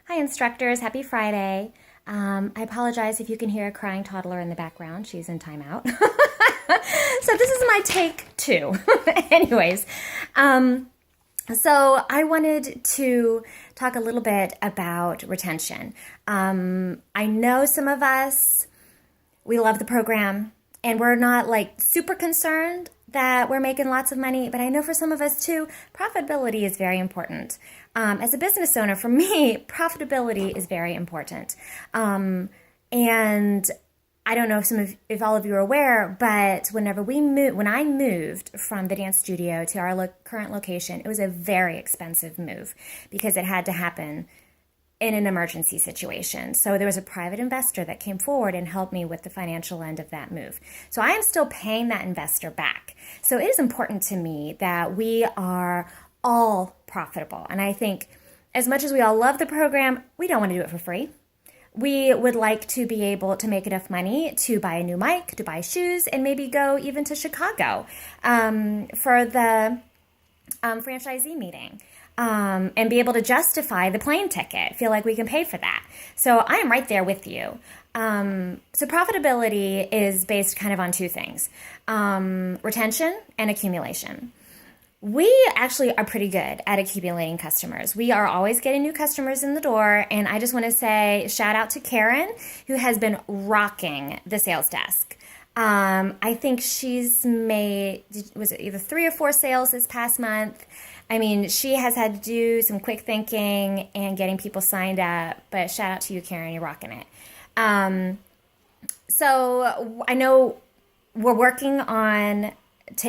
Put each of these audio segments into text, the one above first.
Hi, instructors. Happy Friday. I apologize if you can hear a crying toddler in the background. She's in timeout. So this is my take two. Anyways, so I wanted to talk a little bit about retention. I know some of us, we love the program and we're not like super concerned that we're making lots of money, but I know for some of us too, profitability is very important. As a business owner, for me, profitability is very important. And I don't know if all of you are aware, but when I moved from the dance studio to our current location, it was a very expensive move because it had to happen in an emergency situation. So there was a private investor that came forward and helped me with the financial end of that move. So I am still paying that investor back. So it is important to me that we are all profitable. And I think as much as we all love the program, we don't want to do it for free. We would like to be able to make enough money to buy a new mic, to buy shoes, and maybe go even to Chicago for the franchisee meeting. And be able to justify the plane ticket, feel like we can pay for that. So I am right there with you. So profitability is based kind of on two things, retention and accumulation. We actually are pretty good at accumulating customers. We are always getting new customers in the door. And I just want to say shout out to Karen, who has been rocking the sales desk. I think she's made, was it either 3 or 4 sales this past month? I mean, she has had to do some quick thinking and getting people signed up, but shout out to you, Karen, you're rocking it. So I know we're working on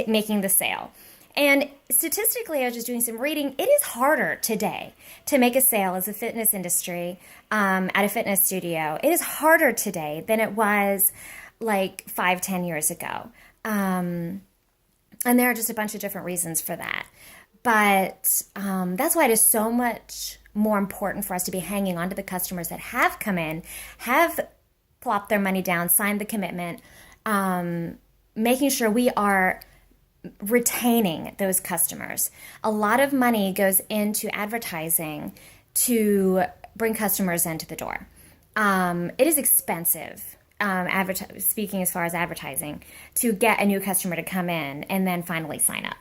making the sale. And statistically, I was just doing some reading. It is harder today to make a sale as a fitness industry at a fitness studio. It is harder today than it was like 5-10 years ago. And there are just a bunch of different reasons for that. But that's why it is so much more important for us to be hanging on to the customers that have come in, have plopped their money down, signed the commitment, making sure we are retaining those customers. A lot of money goes into advertising to bring customers into the door. It is expensive, speaking as far as advertising, to get a new customer to come in and then finally sign up.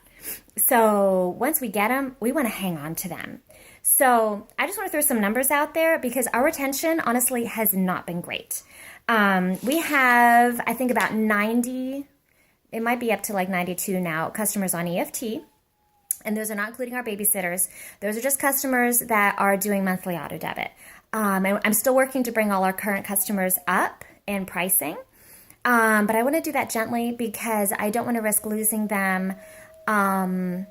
So once we get them, we want to hang on to them. So I just want to throw some numbers out there because our retention honestly has not been great. We have, I think, about 90, it might be up to like 92 now, customers on EFT. And those are not including our babysitters. Those are just customers that are doing monthly auto debit. And I'm still working to bring all our current customers up in pricing. But I want to do that gently because I don't want to risk losing them. And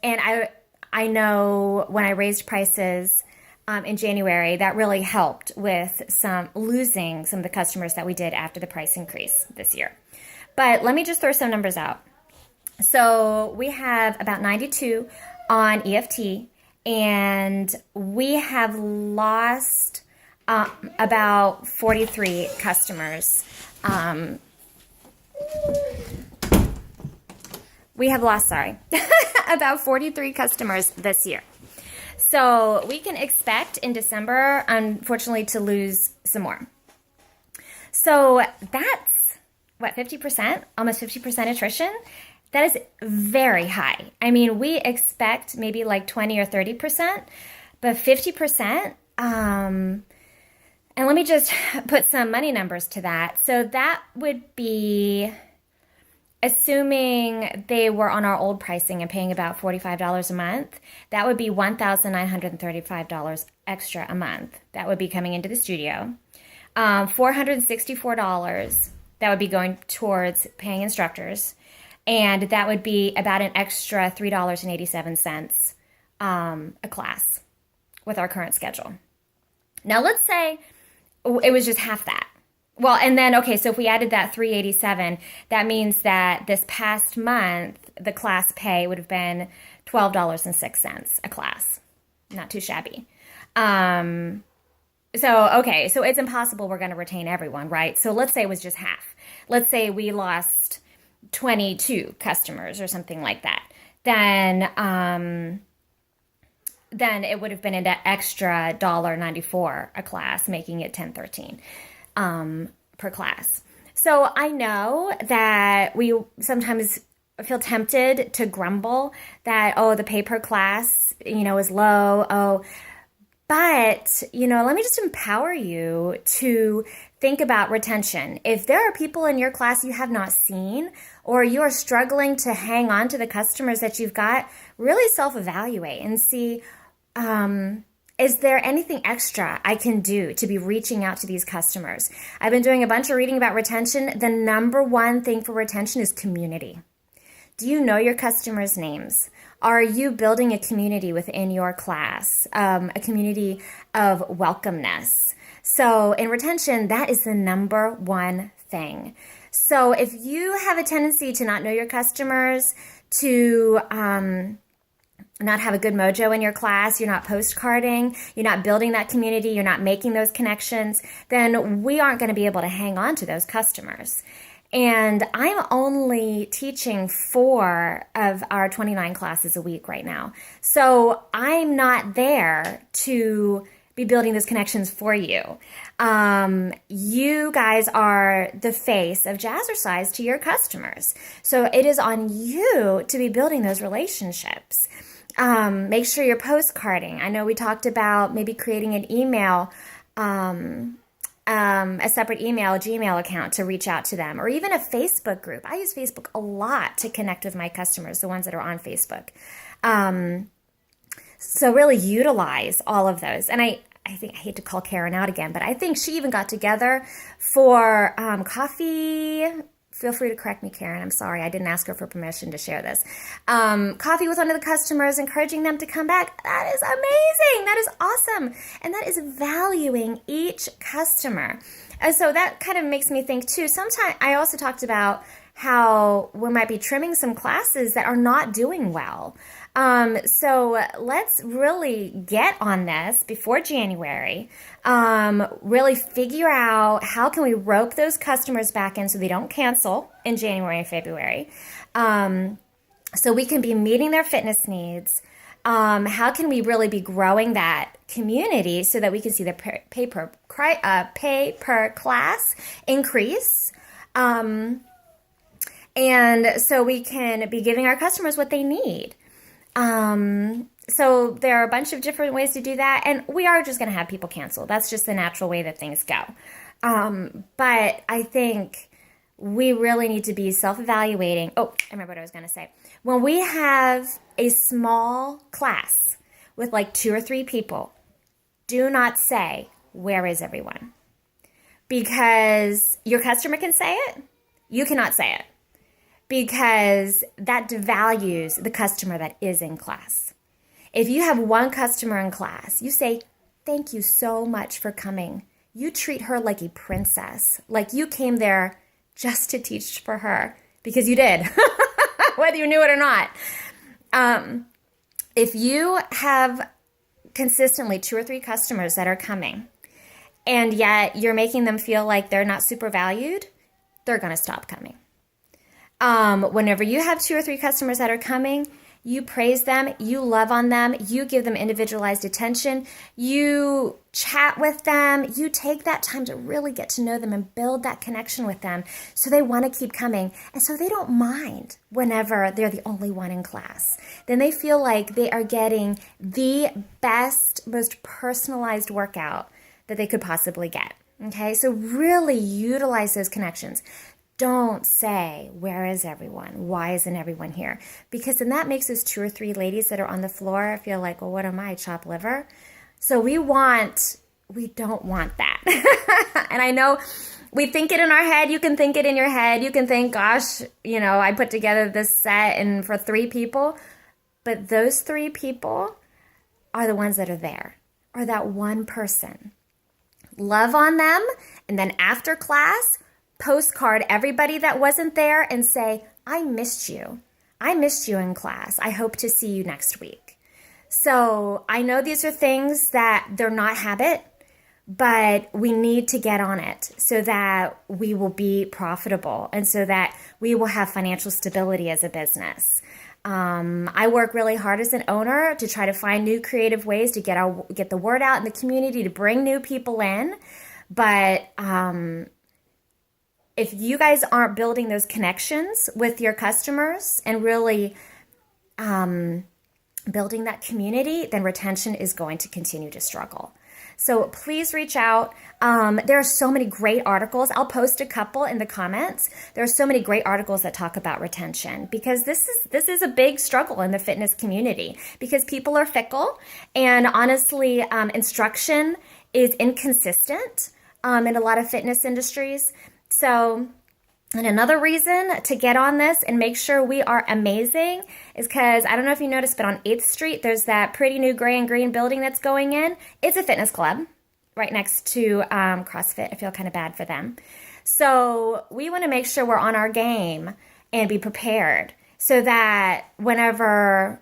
I know when I raised prices in January, that really helped with losing some of the customers that we did after the price increase this year. But let me just throw some numbers out. So we have about 92 on EFT, and we have lost about 43 customers. We have lost, about 43 customers this year. So we can expect in December, unfortunately, to lose some more. So that's, 50%? Almost 50% attrition? That is very high. I mean, we expect maybe like 20 or 30%, but 50%, and let me just put some money numbers to that. So that would be, assuming they were on our old pricing and paying about $45 a month, that would be $1,935 extra a month. That would be coming into the studio. $464, that would be going towards paying instructors. And that would be about an extra $3.87 a class with our current schedule. Now, let's say it was just half that. Well, and then, okay, so if we added that $387, that means that this past month, the class pay would have been $12.06 a class. Not too shabby. So it's impossible we're going to retain everyone, right? So let's say it was just half. Let's say we lost 22 customers or something like that. Then then it would have been an extra $1.94 a class, making it $10.13 per class. So I know that we sometimes feel tempted to grumble that, oh, the pay per class, is low. Oh, but, let me just empower you to think about retention. If there are people in your class you have not seen, or you are struggling to hang on to the customers that you've got, really self-evaluate and see, is there anything extra I can do to be reaching out to these customers? I've been doing a bunch of reading about retention. The number one thing for retention is community. Do you know your customers' names? Are you building a community within your class, a community of welcomeness? So in retention, that is the number one thing. So if you have a tendency to not know your customers, to not have a good mojo in your class, you're not postcarding, you're not building that community, you're not making those connections, then we aren't going to be able to hang on to those customers. And I'm only teaching 4 of our 29 classes a week right now. So I'm not there to be building those connections for you. You guys are the face of Jazzercise to your customers. So it is on you to be building those relationships. Make sure you're postcarding. I know we talked about maybe creating an email, a separate email, a Gmail account to reach out to them, or even a Facebook group. I use Facebook a lot to connect with my customers, the ones that are on Facebook. So really utilize all of those. And I hate to call Karen out again, but I think she even got together for coffee. Feel free to correct me, Karen. I'm sorry. I didn't ask her for permission to share this. Coffee with one of the customers, encouraging them to come back. That is amazing. That is awesome. And that is valuing each customer. And so that kind of makes me think too. Sometimes I also talked about how we might be trimming some classes that are not doing well. So let's really get on this before January. Really figure out how can we rope those customers back in so they don't cancel in January and February. So we can be meeting their fitness needs. How can we really be growing that community so that we can see the pay per class increase? And so we can be giving our customers what they need. So there are a bunch of different ways to do that, and we are just going to have people cancel. That's just the natural way that things go. But I think we really need to be self-evaluating. Oh, I remember what I was going to say. When we have a small class with like 2 or 3 people, do not say, "Where is everyone?" Because your customer can say it. You cannot say it. Because that devalues the customer that is in class. If you have one customer in class, you say, "Thank you so much for coming." You treat her like a princess, like you came there just to teach for her, because you did, whether you knew it or not. If you have consistently 2 or 3 customers that are coming, and yet you're making them feel like they're not super valued, they're going to stop coming. Whenever you have 2 or 3 customers that are coming, you praise them, you love on them, you give them individualized attention, you chat with them, you take that time to really get to know them and build that connection with them so they want to keep coming. And so they don't mind whenever they're the only one in class. Then they feel like they are getting the best, most personalized workout that they could possibly get. Okay, so really utilize those connections. Don't say, "Where is everyone? Why isn't everyone here?" Because then that makes those 2 or 3 ladies that are on the floor feel like, "Well, what am I, chopped liver?" So we don't want that. And I know we think it in our head. You can think it in your head. You can think, "Gosh, I put together this set and for 3 people." But those 3 people are the ones that are there, or that one person. Love on them, and then after class, postcard everybody that wasn't there and say, "I missed you. I missed you in class. I hope to see you next week." So I know these are things that they're not habit, but we need to get on it so that we will be profitable and so that we will have financial stability as a business. I work really hard as an owner to try to find new creative ways to get the word out in the community, to bring new people in. But if you guys aren't building those connections with your customers and really building that community, then retention is going to continue to struggle. So please reach out. There are so many great articles. I'll post a couple in the comments. There are so many great articles that talk about retention, because this is a big struggle in the fitness community, because people are fickle, and honestly, instruction is inconsistent in a lot of fitness industries. So, and another reason to get on this and make sure we are amazing is because, I don't know if you noticed, but on 8th Street, there's that pretty new gray and green building that's going in. It's a fitness club right next to CrossFit. I feel kind of bad for them. So we want to make sure we're on our game and be prepared so that whenever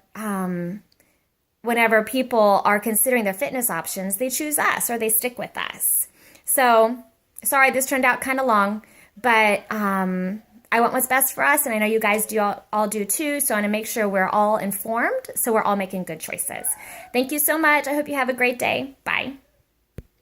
people are considering their fitness options, they choose us or they stick with us. So, sorry, this turned out kind of long. But I want what's best for us, and I know you guys all do too, so I want to make sure we're all informed, so we're all making good choices. Thank you so much. I hope you have a great day. Bye.